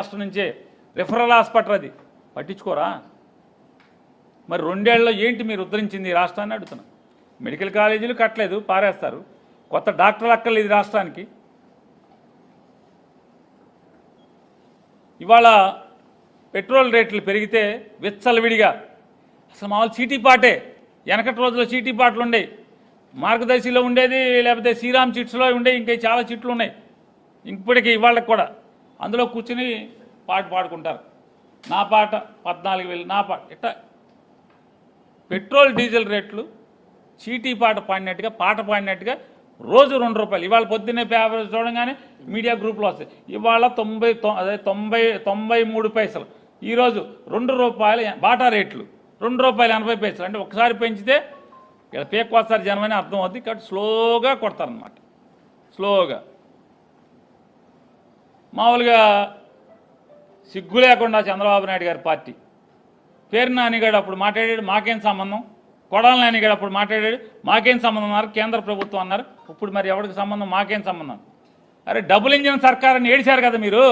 రాష్ట్రం నుంచే referral hospital అది పట్టించుకోరా? మరి రెండేళ్లలో ఏంటి మీరు ఉద్ధరించింది రాష్ట్రాన్ని అడుగుతున్నా. మెడికల్ కాలేజీలు కట్టలేదు, పారేస్తారు. కొత్త డాక్టర్లు అక్కర్లేదు రాష్ట్రానికి. ఇవాళ పెట్రోల్ రేట్లు పెరిగితే విచ్చలవిడిగా అసలు మామూలు చీటీ పాటే, వెనకటి రోజుల్లో చీటీ పాటలు ఉండేవి, మార్గదర్శిలో ఉండేది, లేకపోతే శ్రీరామ్ చిట్స్లో ఉండేవి, ఇంకా చాలా చిట్లు ఉన్నాయి ఇప్పటికీ ఇవాళకి కూడా. అందులో కూర్చుని పాట పాడుకుంటారు. నా పాట 14,000, నా పాట ఇట్లా. పెట్రోల్ డీజిల్ రేట్లు చీటీ పాట పాడినట్టుగా రోజు 2 రూపాయలు. ఇవాళ పొద్దున్నే పేపర్ చూడంగానే మీడియా గ్రూప్లో వస్తాయి, ఇవాళ 93 పైసలు, ఈరోజు 2 రూపాయలు బాటా రేట్లు, 2 రూపాయలు 80 పైసలు. అంటే ఒకసారి పెంచితే ఇలా పేక్ వస్తారు జనం అని అర్థం అవుతుంది. కాబట్టి స్లోగా కొడతారనమాట, స్లోగా. మామూలుగా సిగ్గు లేకుండా చంద్రబాబు నాయుడు గారి పార్టీ పేరు నానిగాడు అప్పుడు మాట్లాడాడు, మాకేం సంబంధం. కొడాల నానిగాడు అప్పుడు మాట్లాడాడు, మాకేం సంబంధం అన్నారు. కేంద్ర ప్రభుత్వం అన్నారు. ఇప్పుడు మరి ఎవరికి సంబంధం? మాకేం సంబంధం? అరే డబుల్ ఇంజిన్ సర్కార్ అని ఏడిచారు కదా మీరు.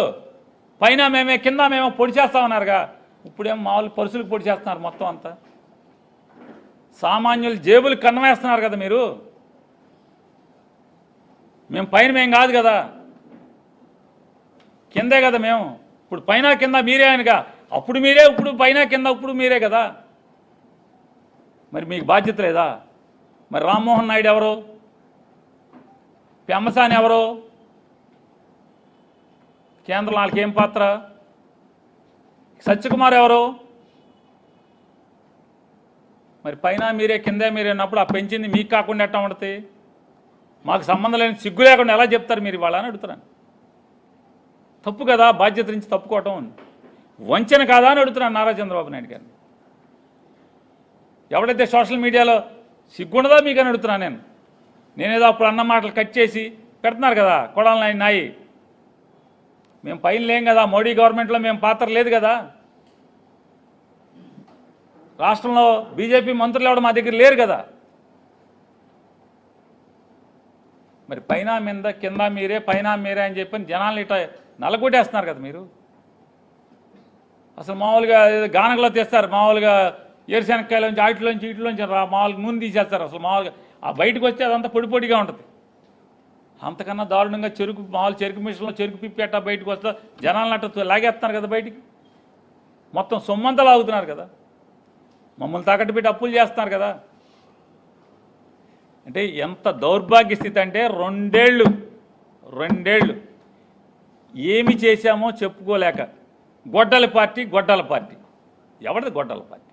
పైన మేమే, కింద మేమో పొడి చేస్తామన్నారుగా. ఇప్పుడేమో మామూలు పరుసులకు పొడి చేస్తున్నారు మొత్తం అంతా. సామాన్యులు జేబులు కన్నవేస్తున్నారు కదా మీరు. మేము పైన మేం కాదు కదా, కిందే కదా మేము. ఇప్పుడు పైన కింద మీరే ఆయనగా. అప్పుడు మీరే, ఇప్పుడు పైన కింద, ఇప్పుడు మీరే కదా. మరి మీకు బాధ్యత లేదా? మరి రామ్మోహన్ నాయుడు ఎవరు? పెమ్మసాని ఎవరు? కేంద్రంలో వాళ్ళకి ఏం పాత్ర? సత్యకుమార్ ఎవరు? మరి పైన మీరే, కిందే మీరే అన్నప్పుడు ఆ పెంచింది మీకు కాకుండా ఎట్టా ఉంటుంది? మాకు సంబంధం లేని సిగ్గు లేకుండా ఎలా చెప్తారు మీరు ఇవాళ అని అడుగుతున్నాను. తప్పు కదా, బాధ్యత నుంచి తప్పుకోవటం వంచన కాదా అని అడుగుతున్నాను నారా చంద్రబాబు నాయుడు గారిని. ఎవడైతే సోషల్ మీడియాలో సిగ్గుండదా మీకు అని అడుగుతున్నాను నేనేదో అప్పుడు అన్న మాటలు కట్ చేసి పెడుతున్నారు కదా కొడాలి నాయి. మేము పైన లేం కదా, మోడీ గవర్నమెంట్లో మేము పాత్ర లేదు కదా. రాష్ట్రంలో బీజేపీ మంత్రులు ఎవరు మా దగ్గర లేరు కదా. మరి పైన మీద, కింద మీరే, పైన మీరే అని చెప్పని జనాలు ఇట్లా నలగొట్టేస్తున్నారు కదా మీరు. అసలు మామూలుగా గానగలో తెస్తారు, మామూలుగా ఏరుశనక్కాయలోంచి వీటిలోంచి మామూలుగా నూనె తీసేస్తారు. అసలు మామూలుగా ఆ బయటకు వస్తే అదంతా పొడి పొడిగా ఉంటుంది. అంతకన్నా దారుణంగా మామూలు చెరుకు మిషన్లో చెరుకు పిప్పి అట్టా బయటకు వస్తే జనాలను అట్ట లాగేస్తున్నారు కదా బయటికి. మొత్తం సొమ్మంతా లాగుతున్నారు కదా. మమ్మల్ని తాకట్టు పెట్టి అప్పులు చేస్తున్నారు కదా. అంటే ఎంత దౌర్భాగ్య స్థితి అంటే రెండేళ్ళు ఏమి చేశామో చెప్పుకోలేక గొడ్డల పార్టీ. ఎవరిది గొడ్డల పార్టీ?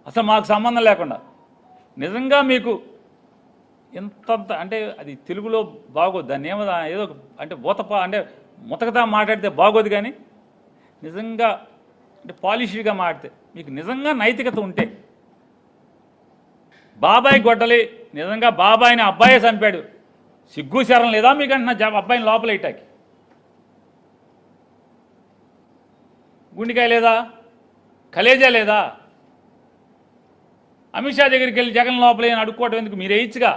అసలు మాకు సంబంధం లేకుండా నిజంగా మీకు ఎంత అంటే అది తెలుగులో బాగోదు, దాన్ని ఏదో అంటే అంటే ముతకతా మాట్లాడితే బాగోదు. కానీ నిజంగా అంటే పాలిష్డ్గా మాట్లాడితే మీకు నిజంగా నైతికత ఉంటే, బాబాయ్ గొడ్డలి నిజంగా బాబాయిని అబ్బాయే చంపాడు, సిగ్గు శరం లేదా మీకు అంటున్నా అబ్బాయిని లోపల ఇట్టాకి? గుండెకాయ లేదా? కలేజా లేదా? అమిత్ షా దగ్గరికి వెళ్ళి జగన్ లోపలే అడుక్కోవటం ఎందుకు? మీరు వేయచ్చుగా.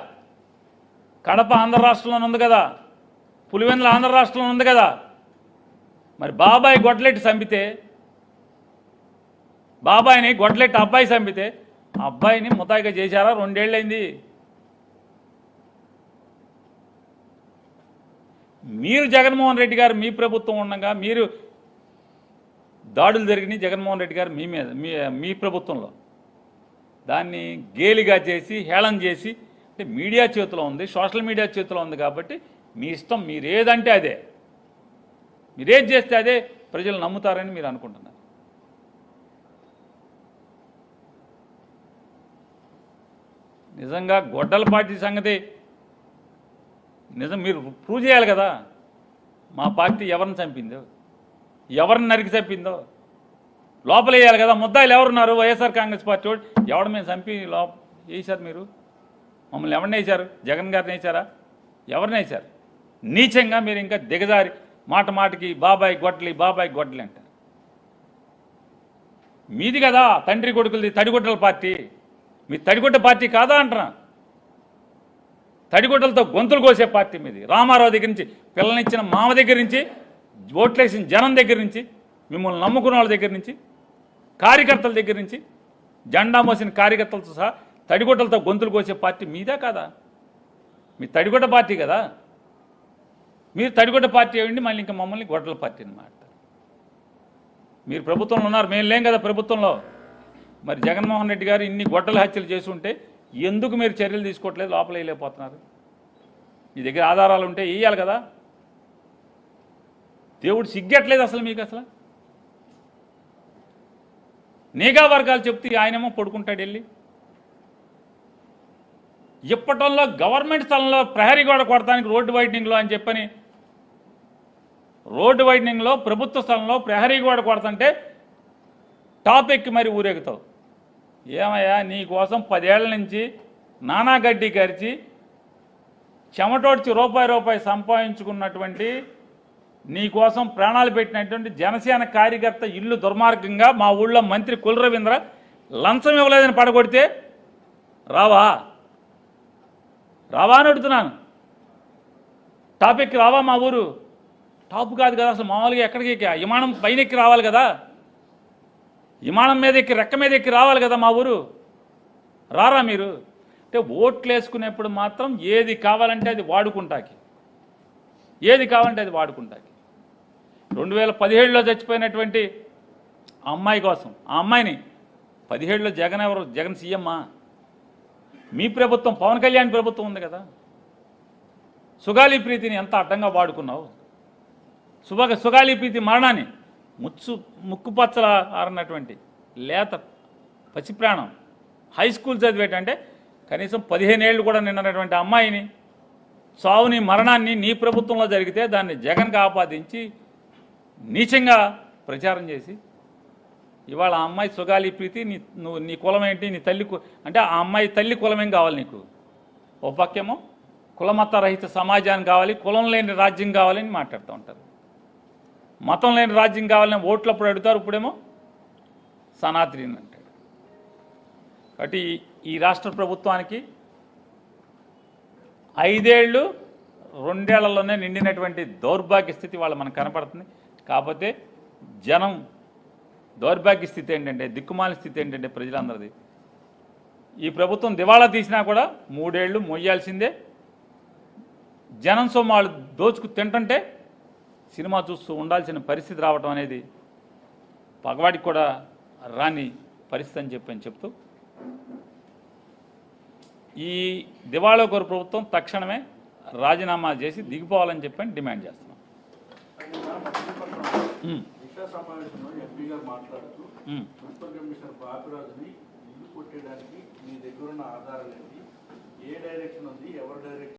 కడప ఆంధ్ర రాష్ట్రంలో ఉంది కదా, పులివెందుల ఆంధ్ర రాష్ట్రంలో ఉంది కదా. మరి బాబాయ్ గొడ్లెట్టి చంపితే, బాబాయిని గొడ్లెట్టి అబ్బాయి చంపితే ఆ అబ్బాయిని ముతాయిగా చేశారా? 2 ఏళ్ళైంది. మీరు జగన్మోహన్ రెడ్డి గారు మీ ప్రభుత్వం ఉండగా మీరు దాడులు జరిగినాయి జగన్మోహన్ రెడ్డి గారు మీ మీద, మీ ప్రభుత్వంలో. దాన్ని గేలిగా చేసి, హేళన చేసి, అంటే మీడియా చేతిలో ఉంది, సోషల్ మీడియా చేతిలో ఉంది కాబట్టి మీ ఇష్టం, మీరేదంటే అదే, మీరేది చేస్తే అదే ప్రజలు నమ్ముతారని మీరు అనుకుంటున్నారు. నిజంగా గొడ్డల పార్టీ సంగతి నిజం మీరు ప్రూవ్ చేయాలి కదా. మా పార్టీ ఎవరిని చంపిందో, ఎవరిని నరికి చంపిందో లోపల వేయాలి కదా. ముద్దాయిలు ఎవరున్నారు? వైఎస్ఆర్ కాంగ్రెస్ పార్టీ వాడు. ఎవడు మేము చంపి వేశారు మీరు? మమ్మల్ని ఎవరిని వేశారు? జగన్ గారిని వేశారా? ఎవరిని వేశారు? నీచంగా మీరు ఇంకా దిగజారి మాటకి బాబాయ్ గొడ్డలి అంటారు. మీది కదా తండ్రి కొడుకులది తడిగొడ్డల పార్టీ. మీ తడిగొడ్డ పార్టీ కాదా అంటున్నా. తడిగొడ్డలతో గొంతులు కోసే పార్టీ మీది. రామారావు దగ్గర నుంచి, పిల్లనిచ్చిన మామ దగ్గర నుంచి ఓట్లేసిన జనం దగ్గర నుంచి, మిమ్మల్ని నమ్ముకున్న వాళ్ళ దగ్గర నుంచి, కార్యకర్తల దగ్గర నుంచి, జెండా మోసిన కార్యకర్తలతో సహా తడిగొట్టలతో గొంతులు కోసే పార్టీ మీదే కాదా? మీ తడిగొట్ట పార్టీ కదా. మీరు తడిగొట్ట పార్టీ అయ్యండి, మళ్ళీ ఇంకా మమ్మల్ని గొడ్డల పార్టీ అని మాట్లాడతారు. మీరు ప్రభుత్వంలో ఉన్నారు, మేము లేం కదా ప్రభుత్వంలో. మరి జగన్మోహన్ రెడ్డి గారు ఇన్ని గొడ్డల హత్యలు చేసి ఉంటే ఎందుకు మీరు చర్యలు తీసుకోవట్లేదు? లోపల వేయలేకపోతున్నారు. మీ దగ్గర ఆధారాలు ఉంటే వేయాలి కదా. దేవుడు సిగ్గట్లేదు అసలు మీకు. అసలు నిఘా వర్గాలు చెప్తే ఆయనేమో పడుకుంటాడు వెళ్ళి. ఇప్పటంలో గవర్నమెంట్ స్థలంలో ప్రహరీ గోడ కొడటానికి రోడ్డు వైడనింగ్లో అని చెప్పని, రోడ్డు వైడనింగ్లో ప్రభుత్వ స్థలంలో ప్రహరీ గోడ కొడతంటే టాప్ ఎక్కి మరి ఊరేగుతావు. ఏమయ్యా, నీ కోసం 10 ఏళ్ల నుంచి నానా గడ్డి కరిచి చెమటోడ్చి రూపాయి సంపాదించుకున్నటువంటి, నీ కోసం ప్రాణాలు పెట్టినటువంటి జనసేన కార్యకర్త ఇల్లు దుర్మార్గంగా మా ఊళ్ళో మంత్రి కుల రవీంద్ర లంచం ఇవ్వలేదని పడగొడితే రావా అని అడుగుతున్నాను. టాపిక్ రావా? మా ఊరు టాప్ కాదు కదా అసలు. మామూలుగా ఎక్కడికి విమానం పైన ఎక్కి రావాలి కదా, విమానం మీద ఎక్కి రెక్క మీద ఎక్కి రావాలి కదా మా ఊరు. రారా మీరు? అంటే ఓట్లు వేసుకునేప్పుడు మాత్రం ఏది కావాలంటే అది వాడుకుంటాకి, ఏది కావాలంటే అది వాడుకుంటాకి. 2017లో చచ్చిపోయినటువంటి ఆ అమ్మాయి కోసం, ఆ అమ్మాయిని 17లో జగన్ సీఎమ్మా? మీ ప్రభుత్వం, పవన్ కళ్యాణ్ ప్రభుత్వం ఉంది కదా. సుగాలి ప్రీతిని ఎంత అడ్డంగా వాడుకున్నావు. సుగాలి ప్రీతి మరణాన్ని ముక్కుపచ్చల ఆరన్నటువంటి లేత పసిప్రాణం హై స్కూల్ చదివేటంటే కనీసం 15 ఏళ్ళు కూడా నిన్నటువంటి అమ్మాయిని చావుని మరణాన్ని నీ ప్రభుత్వంలో జరిగితే దాన్ని జగన్కి ఆపాదించి నీచంగా ప్రచారం చేసి ఇవాళ ఆ అమ్మాయి సుగాలి ప్రీతి నీ కులం ఏంటి, నీ తల్లి అంటే ఆ అమ్మాయి తల్లి కులమేం కావాలి నీకు? ఓ పక్కేమో కులమత రహిత సమాజాన్ని కావాలి, కులం లేని రాజ్యం కావాలని మాట్లాడుతూ ఉంటారు. మతం లేని రాజ్యం కావాలని ఓట్లప్పుడు అడుగుతారు, ఇప్పుడేమో సనాతని అంటాడు. కాబట్టి ఈ రాష్ట్ర ప్రభుత్వానికి 5 ఏళ్ళు 2 ఏళ్లలోనే నిండినటువంటి దౌర్భాగ్య స్థితి వాళ్ళ మనకు కనపడుతుంది. కాకపోతే జనం దౌర్భాగ్య స్థితి ఏంటంటే, దిక్కుమాలిన స్థితి ఏంటంటే ప్రజలందరిది, ఈ ప్రభుత్వం దివాళా తీసినా కూడా 3 ఏళ్ళు మొయ్యాల్సిందే. జనం సొమ్ము వాళ్ళు దోచుకు తింటుంటే సినిమా చూస్తూ ఉండాల్సిన పరిస్థితి రావటం అనేది పగవాడికి కూడా రాని పరిస్థితి అని చెప్తూ ఈ దివాళా కోరు ప్రభుత్వం తక్షణమే రాజీనామా చేసి దిగిపోవాలని చెప్పని డిమాండ్ చేస్తున్నాం. మాట్లాడుతూ మున్సిపల్ కమిషనర్ బాపిరాజుని ఇల్లు కొట్టేయడానికి మీ దగ్గర ఉన్న ఆధారాలు ఏంటి, ఏ డైరెక్షన్ ఉంది, ఎవరు డైరెక్షన్